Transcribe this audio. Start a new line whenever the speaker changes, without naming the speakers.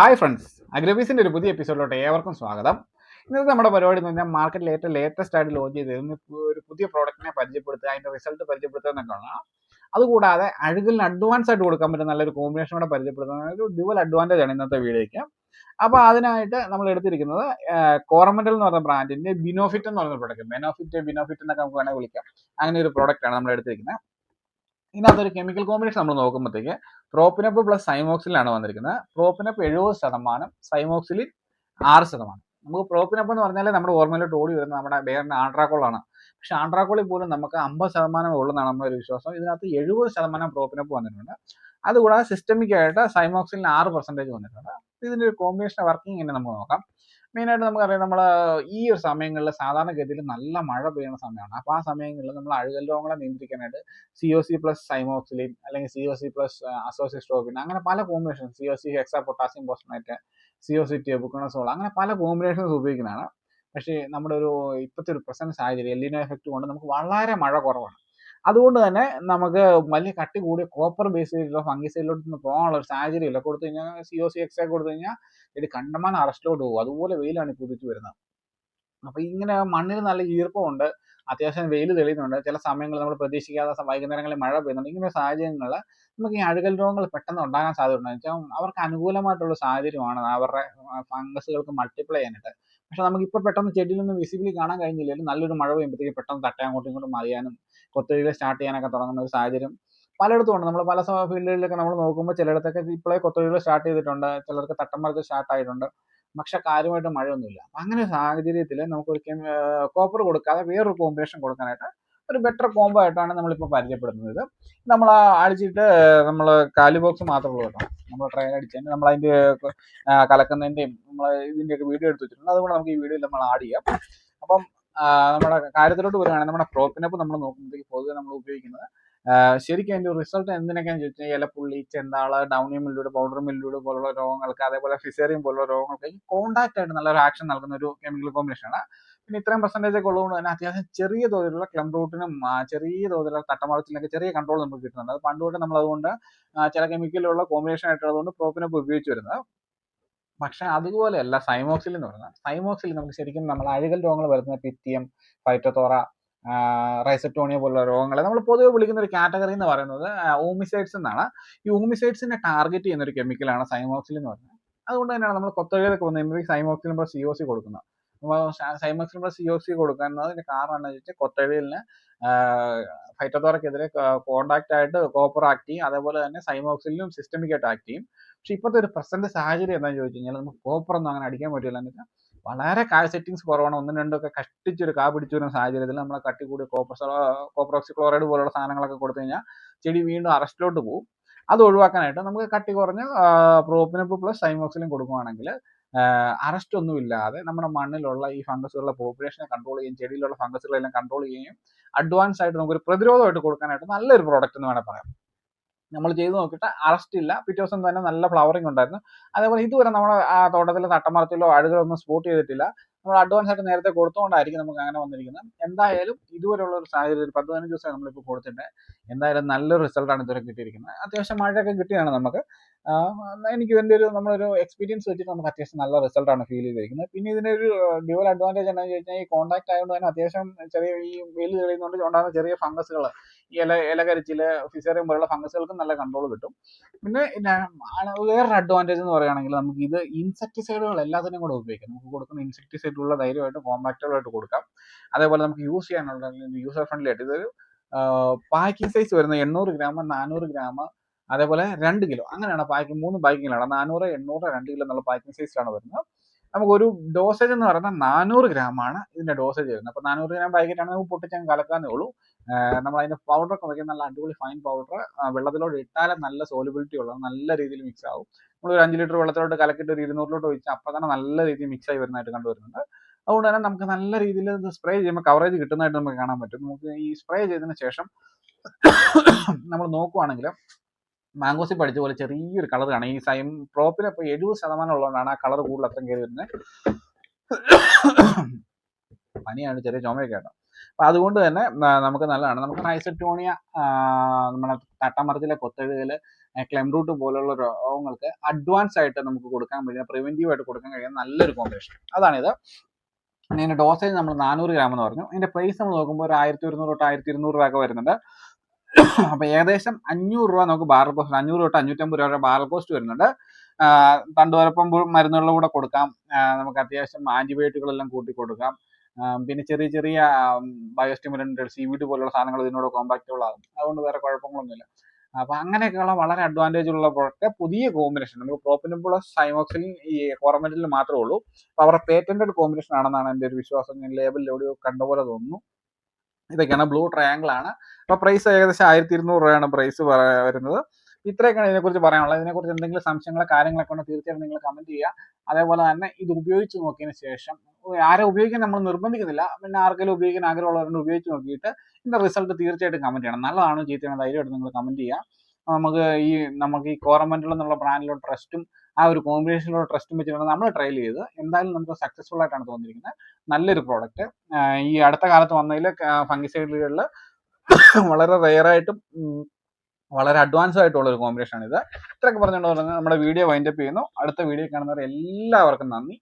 Hi friends, അഗ്രബീസിൻ്റെ ഒരു പുതിയ എപ്പിസോഡിലോട്ട് ഏവർക്കും സ്വാഗതം. ഇന്നത്തെ നമ്മുടെ പരിപാടി എന്ന് പറഞ്ഞാൽ മാർക്കറ്റിൽ ഏറ്റവും ലേറ്റസ്റ്റ് ആയിട്ട് ലോഞ്ച് ചെയ്ത് ഒരു പുതിയ പ്രോഡക്റ്റിനെ പരിചയപ്പെടുത്തുക, അതിൻ്റെ റിസൾട്ട് പരിചയപ്പെടുത്തുക എന്നൊക്കെയാണ്. അതുകൂടാതെ അഴുകലിന് അഡ്വാൻസ് ആയിട്ട് കൊടുക്കാൻ പറ്റുന്ന നല്ലൊരു കോമ്പിനേഷൻ കൂടെ പരിചയപ്പെടുത്തുന്ന ഒരു ഡ്യുവൽ അഡ്വാൻറ്റേജ് ആണ് ഇന്നത്തെ വീഡിയോയ്ക്ക്. അപ്പോൾ അതിനായിട്ട് നമ്മൾ എടുത്തിരിക്കുന്നത് കോറമൻഡൽ എന്ന് പറഞ്ഞ ബ്രാൻഡിൻ്റെ ബിനോഫിറ്റ് എന്ന് പറഞ്ഞ പ്രോഡക്റ്റ്, ബിനോഫിറ്റ് എന്നൊക്കെ നമുക്ക് വേണമെങ്കിൽ വിളിക്കാം. അങ്ങനെ ഒരു പ്രോഡക്റ്റാണ് നമ്മൾ എടുത്തിരിക്കുന്നത്. ഇതിനകത്തൊരു കെമിക്കൽ കോമ്പിനേഷൻ നമ്മൾ നോക്കുമ്പോഴത്തേക്ക് പ്രോപ്പിനപ്പ് പ്ലസ് സൈമോക്സിലാണ് വന്നിരിക്കുന്നത്. പ്രോപ്പിനപ്പ് 70%, സൈമോക്സിലിൻ 6%. നമുക്ക് പ്രോപ്പിനപ്പ് എന്ന് പറഞ്ഞാൽ നമ്മുടെ ഓർമ്മയിലോട്ട് ഓടി വരുന്നത് നമ്മുടെ ബേറിൻ്റെ ആൻട്രാക്കോളാണ്. പക്ഷേ ആൻട്രാക്കോളിൽ പോലും നമുക്ക് 50% ഉള്ളതാണ് നമ്മുടെ ഒരു വിശ്വാസം. ഇതിനകത്ത് 70% പ്രോപ്പിനപ്പ് വന്നിട്ടുണ്ട്. അതുകൂടാതെ സിസ്റ്റമിക് ആയിട്ട് സൈമോക്സിലിൻ 6% വന്നിട്ടുണ്ട്. ഇതിൻ്റെ ഒരു കോമ്പിനേഷൻ വർക്കിംഗ് എങ്ങനെ നമുക്ക് നോക്കാം. മെയിനായിട്ട് നമുക്കറിയാം, നമ്മൾ ഈ ഒരു സമയങ്ങളിൽ സാധാരണഗതിയിൽ നല്ല മഴ പെയ്യുന്ന സമയമാണ്. അപ്പോൾ ആ സമയങ്ങളിൽ നമ്മൾ അഴുകൽ രോഗങ്ങളെ നിയന്ത്രിക്കാനായിട്ട് COC പ്ലസ് സൈമോക്സിലിൻ അല്ലെങ്കിൽ COC പ്ലസ് അസോസിസ്ട്രോബിൻ അങ്ങനെ പല combination, COC hexa potassium phosphate, COC ബുക്കണസോൾ, അങ്ങനെ പല കോമ്പിനേഷൻസ് ഉപയോഗിക്കുന്നതാണ്. പക്ഷേ നമ്മുടെ ഇപ്പോഴത്തെ ഒരു പ്രസന്റ് സാഹചര്യം എല്ലിനോ എഫക്റ്റ് കൊണ്ട് നമുക്ക് വളരെ മഴ കുറവാണ്. അതുകൊണ്ട് തന്നെ നമുക്ക് വലിയ കട്ടി കൂടിയ കോപ്പർ ബേസ് ചെയ്തിട്ടുള്ള ഫംഗിസൈഡിലോട്ട് പോകാനുള്ള ഒരു സാഹചര്യം ഇല്ല. കൊടുത്തു കഴിഞ്ഞാൽ COC ഹെക്സാ കൊടുത്തു കഴിഞ്ഞാൽ ഇത് കണ്ടമാനം അറസ്റ്റിലോട്ട് പോകും. അതുപോലെ വെയിലാണ് ഇപ്പോൾ ഉദിച്ചു വരുന്നത്. അപ്പോൾ ഇങ്ങനെ മണ്ണിൽ നല്ല ഈർപ്പമുണ്ട്, അത്യാവശ്യം വെയിൽ തെളിയുന്നുണ്ട്. ചില സമയങ്ങളിൽ നമ്മൾ പ്രതീക്ഷിക്കാത്ത വൈകുന്നേരങ്ങളിൽ മഴ പെയ്യുന്നുണ്ട്. ഇങ്ങനെ സാഹചര്യങ്ങളിൽ നമുക്ക് ഈ അഴുകൽ രോഗങ്ങൾ പെട്ടെന്ന് ഉണ്ടാകാൻ സാധ്യതയുണ്ട്. വെച്ചാൽ അവർക്ക് അനുകൂലമായിട്ടുള്ള സാഹചര്യമാണ് അവരുടെ ഫംഗസുകൾക്ക് മൾട്ടിപ്ലൈ ചെയ്യാനായിട്ട്. പക്ഷെ നമുക്കിപ്പോൾ പെട്ടെന്ന് ചെടിയിൽ നിന്ന് വിസിബിലി കാണാൻ കഴിഞ്ഞില്ലെങ്കിലും നല്ലൊരു മഴ പെയ്യുമ്പോഴത്തേക്ക് പെട്ടെന്ന് തട്ട അങ്ങോട്ടും ഇങ്ങോട്ടും മറിയാനും കൊത്തുകൾ സ്റ്റാർട്ട് ചെയ്യാനൊക്കെ തുടങ്ങുന്ന ഒരു സാഹചര്യം പലയിടത്തും ഉണ്ട്. നമ്മൾ പല ഫീൽഡുകളിലൊക്കെ നമ്മൾ നോക്കുമ്പോൾ ചിലയിടത്തൊക്കെ ഇപ്പോഴേ കൊത്തുകൾ സ്റ്റാർട്ട് ചെയ്തിട്ടുണ്ട്, ചിലർക്ക് തട്ടം മറിച്ച് സ്റ്റാർട്ട് ആയിട്ടുണ്ട്. പക്ഷെ കാര്യമായിട്ട് മഴയൊന്നുമില്ല. അങ്ങനെ സാഹചര്യത്തിൽ നമുക്ക് ഒരിക്കലും കോപ്പർ കൊടുക്കാതെ വേറൊരു കോമ്പിനേഷൻ കൊടുക്കാനായിട്ട് ഒരു ബെറ്റർ കോംബോ ആയിട്ടാണ് നമ്മളിപ്പോൾ പരിചയപ്പെടുന്നത്. നമ്മൾ അടിച്ചിട്ട് നമ്മൾ കാലി ബോക്സ് മാത്രമേ ഉള്ളൂ കേട്ടോ. നമ്മൾ ട്രെയിൻ അടിച്ചതിന് നമ്മൾ അതിൻ്റെ കലക്കുന്നതിൻ്റെയും നമ്മൾ ഇതിൻ്റെയൊക്കെ വീഡിയോ എടുത്ത് വെച്ചിട്ടുണ്ട്. അതുകൊണ്ട് നമുക്ക് ഈ വീഡിയോയിൽ നമ്മൾ ആഡ് ചെയ്യാം. അപ്പം നമ്മുടെ കാര്യത്തിലോട്ട് വരികയാണെങ്കിൽ നമ്മുടെ പ്രോപ്പിനപ്പ് നമ്മൾ നോക്കുമ്പോഴത്തേക്ക് പൊതുവെ നമ്മൾ ഉപയോഗിക്കുന്നത് ശരിക്കും അതിൻ്റെ റിസൾട്ട് എന്തിനൊക്കെയാണെന്ന് ചോദിച്ചാൽ ഇലപ്പുള്ളി, ചെന്താള്, ഡൗണി മില്ലൂഡ്, പൗഡർ മില്ലൂഡ് പോലുള്ള രോഗങ്ങൾക്ക്, അതേപോലെ ഫിസേറിയം പോലുള്ള രോഗങ്ങൾക്ക് ഈ കോണ്ടാക്ട് ആയിട്ട് നല്ലൊരു ആക്ഷൻ നൽകുന്ന ഒരു കെമിക്കൽ കോമ്പിനേഷനാണ്. പിന്നെ ഇത്രയും പെർസെൻറ്റേജ് ഒക്കെ ഉള്ളതുകൊണ്ട് തന്നെ അത്യാവശ്യം ചെറിയ തോതിലുള്ള ക്ലം റൂട്ടിനും ചെറിയ തോതിലുള്ള തട്ടമറച്ചിലൊക്കെ ചെറിയ കൺട്രോൾ നമുക്ക് കിട്ടുന്നുണ്ട്. അത് പണ്ടുതൊട്ട് നമ്മൾ അതുകൊണ്ട് ചില കെമിക്കലുള്ള കോമ്പിനേഷൻ ആയിട്ടുള്ളതുകൊണ്ട് പ്രോപ്പിനപ്പ് ഉപയോഗിച്ച് വരുന്നത്. പക്ഷെ അതുപോലെയല്ല സൈമോക്സിലിൻ എന്ന് പറയുന്നത്. സൈമോക്സിലിൻ നമുക്ക് ശരിക്കും നമ്മൾ അഴുകൽ രോഗങ്ങൾ വരുന്ന പിത്തിയം, ഫൈറ്റോത്തോറ, റൈസറ്റോണിയ പോലുള്ള രോഗങ്ങളെ നമ്മൾ പൊതുവെ വിളിക്കുന്ന ഒരു കാറ്റഗറി എന്ന് പറയുന്നത് ഓമിസൈഡ്സ് എന്നാണ്. ഈ ഓമിസൈഡ്സിനെ ടാർഗറ്റ് ചെയ്യുന്ന ഒരു കെമിക്കലാണ് സൈമോക്സിലിൻ എന്ന് പറയുന്നത്. അതുകൊണ്ട് തന്നെയാണ് നമ്മൾ കൊത്തകയിലൊക്കെ വന്ന് സൈമോക്സിലിൻ പ്ലസ് COC കൊടുക്കുന്നത്. അപ്പോൾ സൈമോക്സിലിൻ പ്ലസ് COC കൊടുക്കുന്നതിന്റെ കാരണം എന്താണെന്ന് വെച്ചാൽ കൊത്തകയിലിന് ഫൈറ്റോത്തോറയ്ക്കെതിരെ കോണ്ടാക്ട് ആയിട്ട് കോപ്പർ ആക്ട് ചെയ്യും, അതേപോലെ തന്നെ സൈമോക്സിലിനും സിസ്റ്റമിക് ആയിട്ട് ആക്ട് ചെയ്യും. പക്ഷെ ഇപ്പോഴത്തെ ഒരു പ്രസന്റ് സാഹചര്യം എന്താണെന്ന് ചോദിച്ചു കഴിഞ്ഞാൽ നമുക്ക് കോപ്പർ ഒന്നും അങ്ങനെ അടിക്കാൻ പറ്റില്ല. എന്ന് വെച്ചാൽ വളരെ സെറ്റിങ്സ് കുറവാണ്. ഒന്നും രണ്ടൊക്കെ കഷ്ടിച്ചൊരു പിടിച്ചു വരുന്ന സാഹചര്യത്തിൽ നമ്മളെ കട്ടി കൂടി കോപ്പർ ഓക്സിക്ലോറൈഡ് പോലുള്ള സാധനങ്ങളൊക്കെ കൊടുത്തു കഴിഞ്ഞാൽ ചെടി വീണ്ടും അറസ്റ്റിലോട്ട് പോകും. അത് ഒഴിവാക്കാനായിട്ട് നമുക്ക് കട്ടി കുറഞ്ഞ് പ്രോപ്പിനപ്പ് പ്ലസ് സൈമോക്സിലിൻ കൊടുക്കുകയാണെങ്കിൽ അറസ്റ്റ് ഒന്നും ഇല്ലാതെ നമ്മുടെ മണ്ണിലുള്ള ഈ ഫംഗസുകളുടെ പോപ്പുലേഷനെ കൺട്രോൾ ചെയ്യുകയും ചെടിയിലുള്ള ഫംഗസുകളെല്ലാം കൺട്രോൾ ചെയ്യുകയും അഡ്വാൻസ് ആയിട്ട് നമുക്കൊരു പ്രതിരോധമായിട്ട് കൊടുക്കാനായിട്ട് നല്ലൊരു പ്രോഡക്റ്റ് എന്ന് വേണമെങ്കിൽ പറയാം. നമ്മൾ ചെയ്ത് നോക്കിയിട്ട് അറസ്റ്റ് ഇല്ല, പിറ്റേ ദിവസം തന്നെ നല്ല ഫ്ലവറിങ് ഉണ്ടായിരുന്നു. അതേപോലെ ഇതുവരെ നമ്മുടെ ആ തോട്ടത്തിലെ തട്ടമറത്തിലോ അഴുകളൊന്നും സ്പോട്ട് ചെയ്തിട്ടില്ല. നമ്മൾ അഡ്വാൻസ് ആയിട്ട് നേരത്തെ കൊടുത്തുകൊണ്ടായിരിക്കും നമുക്ക് അങ്ങനെ വന്നിരിക്കുന്നത്. എന്തായാലും ഇതുവരെയുള്ള ഒരു സാഹചര്യം 10-15 ദിവസം നമ്മളിപ്പോൾ കൊടുത്തിട്ട് എന്തായാലും നല്ലൊരു റിസൾട്ടാണ് ഇതുവരെ കിട്ടിയിരിക്കുന്നത്. അത്യാവശ്യം മഴയൊക്കെ കിട്ടിയാണ് നമുക്ക്. എനിക്ക് ഇതിൻ്റെ നമ്മളൊരു എക്സ്പീരിയൻസ് വെച്ചിട്ട് നമുക്ക് അത്യാവശ്യം നല്ല റിസൾട്ടാണ് ഫീൽ ചെയ്തിരിക്കുന്നത്. പിന്നെ ഇതിൻ്റെ ഒരു ഡ്യുവൽ അഡ്വാൻറ്റേജ് എന്താണെന്ന് ചോദിച്ചാൽ ഈ കോൺടാക്ട് ആയതുകൊണ്ട് തന്നെ അത്യാവശ്യം ചെറിയ ഈ വെയിൽ തെളിയുന്നതുകൊണ്ട് ഉണ്ടാകുന്ന ചെറിയ ഫംഗസുകൾ, ഈ ഇലകരിച്ചില്, ഫിസേറിയം പോലുള്ള ഫംഗസുകൾക്ക് നല്ല കൺട്രോൾ കിട്ടും. പിന്നെ വേറൊരു അഡ്വാൻറ്റേജ് എന്ന് പറയുകയാണെങ്കിൽ നമുക്ക് ഇത് ഇൻസെക്ടിസൈഡുകൾ എല്ലാത്തിനും കൂടെ ഉപയോഗിക്കാം. നമുക്ക് കൊടുക്കുന്ന ഇൻസെക്ടിസൈഡുള്ള ധൈര്യമായിട്ട് കോമ്പാക്റ്റുകളായിട്ട് കൊടുക്കാം. അതേപോലെ നമുക്ക് യൂസ് ചെയ്യാനുള്ള യൂസർ ഫ്രണ്ട്ലി ആയിട്ട് ഇതൊരു പാക്കിംഗ് സൈസ് വരുന്നത് 800 ഗ്രാം, 400 ഗ്രാം, അതേപോലെ 2 കിലോ, അങ്ങനെയാണ് പാക്കിംഗ്. 3 പാക്കിങ്ങിലാണ്, 400, 800, 2 കിലോ എന്നുള്ള പാക്കിംഗ് സൈസിലാണ് വരുന്നത്. നമുക്കൊരു ഡോസേജ് എന്ന് പറയുന്നത് 400 ഗ്രാമാണ് ഇതിന്റെ ഡോസേജ് വരുന്നത്. അപ്പോൾ 400 ഗ്രാം പാക്കറ്റാണെങ്കിൽ നമുക്ക് പൊട്ടിച്ചങ്ങ് കലക്കാന്നേ ഉള്ളൂ. നമ്മൾ അതിന്റെ പൗഡറൊക്കെ വയ്ക്കുന്ന നല്ല അടിപൊളി ഫൈൻ പൗഡർ, വെള്ളത്തിലോട്ട് ഇട്ടാലും നല്ല സോലിബിലിറ്റി ഉള്ളത്, നല്ല രീതിയിൽ മിക്സ് ആവും. നമ്മൾ ഒരു 5 ലിറ്റർ വെള്ളത്തിലോട്ട് കലക്കിയിട്ട് ഒരു 200 ഒഴിച്ചാൽ അപ്പം തന്നെ നല്ല രീതിയിൽ മിക്സ് ആയി വരുന്നതായിട്ട് കണ്ടുവരുന്നുണ്ട്. അതുകൊണ്ട് തന്നെ നമുക്ക് നല്ല രീതിയിൽ ഇത് സ്പ്രേ ചെയ്യുമ്പോൾ കവറേജ് കിട്ടുന്നതായിട്ട് നമുക്ക് കാണാൻ പറ്റും. നമുക്ക് ഈ സ്പ്രേ ചെയ്തതിന് ശേഷം നമ്മൾ നോക്കുവാണെങ്കിൽ മാംഗോസി പഠിച്ച പോലെ ചെറിയൊരു കളർ കാണാം. ഈ പ്രോപ്പിൽ ഇപ്പോൾ 70% ഉള്ളതുകൊണ്ടാണ് ആ കളർ കൂടുതൽ അത്രയും കയറി വരുന്നത്. പനിയാണ്, ചെറിയ ചുമയൊക്കെ ആട്ടോ. അപ്പം അതുകൊണ്ട് തന്നെ നമുക്ക് നല്ലതാണ്. നമുക്ക് റൈസറ്റോണിയ, നമ്മുടെ തട്ടമറച്ചിലെ കൊത്തഴുകൽ, ക്ലെം റൂട്ട് പോലുള്ള രോഗങ്ങൾക്ക് അഡ്വാൻസ് ആയിട്ട് നമുക്ക് കൊടുക്കാൻ പറ്റുന്ന, പ്രിവെന്റീവ് ആയിട്ട് കൊടുക്കാൻ കഴിയുന്ന നല്ലൊരു കോമ്പിനേഷൻ അതാണിത്. ഇതിന്റെ ഡോസേജ് നമ്മൾ 400 ഗ്രാം എന്ന് പറഞ്ഞു. ഇതിന്റെ പ്രൈസ് നമ്മൾ നോക്കുമ്പോൾ ഒരു 1100 തൊട്ട് 1200 രൂപ ഒക്കെ വരുന്നുണ്ട്. അപ്പൊ ഏകദേശം 500 രൂപ നമുക്ക് ബാരൽ കോസ്റ്റ്, 500 തൊട്ട് 550 രൂപ ബാരൽ കോസ്റ്റ് വരുന്നുണ്ട്. തണ്ടുവരപ്പം മരുന്നുകളുടെ കൂടെ കൊടുക്കാം, നമുക്ക് അത്യാവശ്യം ആന്റിബയോട്ടിക്കുകളെല്ലാം കൂട്ടി കൊടുക്കാം, പിന്നെ ചെറിയ ചെറിയ ബയോസ്റ്റിമുലന്റ് CBD പോലുള്ള സാധനങ്ങൾ ഇതിനോട് കോമ്പാക്റ്റബിൾ ആകും. അതുകൊണ്ട് വേറെ കുഴപ്പങ്ങളൊന്നുമില്ല. അപ്പൊ അങ്ങനെയൊക്കെയുള്ള വളരെ അഡ്വാൻറ്റേജ് ഉള്ള പ്രോഡക്റ്റ്, പുതിയ കോമ്പിനേഷൻ. നമുക്ക് പ്രോപ്പിനബിൾ സൈമോക്സിലിൻ ഈ കോറമെന്റിൽ മാത്രമേ ഉള്ളൂ. അപ്പൊ അവരുടെ പേറ്റന്റഡ് കോമ്പിനേഷൻ ആണെന്നാണ് എൻ്റെ ഒരു വിശ്വാസം. ഞാൻ ലേബലിൽ എവിടെയോ കണ്ട പോലെ തോന്നുന്നു. ഇതൊക്കെയാണ്, ബ്ലൂ ട്രയാങ്കിൾ ആണ്. അപ്പൊ പ്രൈസ് ഏകദേശം 1200 രൂപയാണ് പ്രൈസ് വരുന്നത്. ഇത്രയൊക്കെയാണ് ഇതിനെക്കുറിച്ച് പറയാനുള്ളത്. ഇതിനെക്കുറിച്ച് എന്തെങ്കിലും സംശയങ്ങളോ കാര്യങ്ങളൊക്കെ ഉണ്ടെങ്കിൽ തീർച്ചയായിട്ടും നിങ്ങൾ കമന്റ് ചെയ്യുക. അതേപോലെ തന്നെ ഇത് ഉപയോഗിച്ച് നോക്കിയതിന് ശേഷം, ആരെ ഉപയോഗിക്കാൻ നമ്മൾ നിർബന്ധിക്കുന്നില്ല, പിന്നെ ആർക്കെങ്കിലും ഉപയോഗിക്കാൻ ആഗ്രഹമുള്ളവരുണ്ട് ഉപയോഗിച്ച് നോക്കിയിട്ട് ഇതിന്റെ റിസൾട്ട് തീർച്ചയായിട്ടും കമന്റ് ചെയ്യണം. നല്ലതാണോ ചീത്തയാണോ ധൈര്യമായിട്ട് നിങ്ങൾ കമന്റ് ചെയ്യുക. നമുക്ക് ഈ കോറമെന്റൽ എന്നുള്ള ബ്രാൻഡിലുള്ള ട്രസ്റ്റും ആ ഒരു കോമ്പിനേഷനിലുള്ള ട്രസ്റ്റും വെച്ചിട്ടാണ് നമ്മൾ ട്രയൽ ചെയ്ത്. എന്തായാലും നമുക്ക് സക്സസ്ഫുൾ ആയിട്ടാണ് തോന്നിയിരിക്കുന്നത്. നല്ലൊരു പ്രോഡക്റ്റ്. ഈ അടുത്ത കാലത്ത് വന്നതിൽ ഫംഗിസൈഡുകളിൽ വളരെ റെയറായിട്ടും വളരെ അഡ്വാൻസ് ആയിട്ടുള്ള ഒരു കോമ്പിനേഷൻ ആണ് ഇത്. ഇത്രയൊക്കെ പറഞ്ഞുകൊണ്ട് നമ്മുടെ വീഡിയോ വൈൻഡപ്പ് ചെയ്യുന്നു. അടുത്ത വീഡിയോ കാണുന്നവരെ എല്ലാവർക്കും നന്ദി.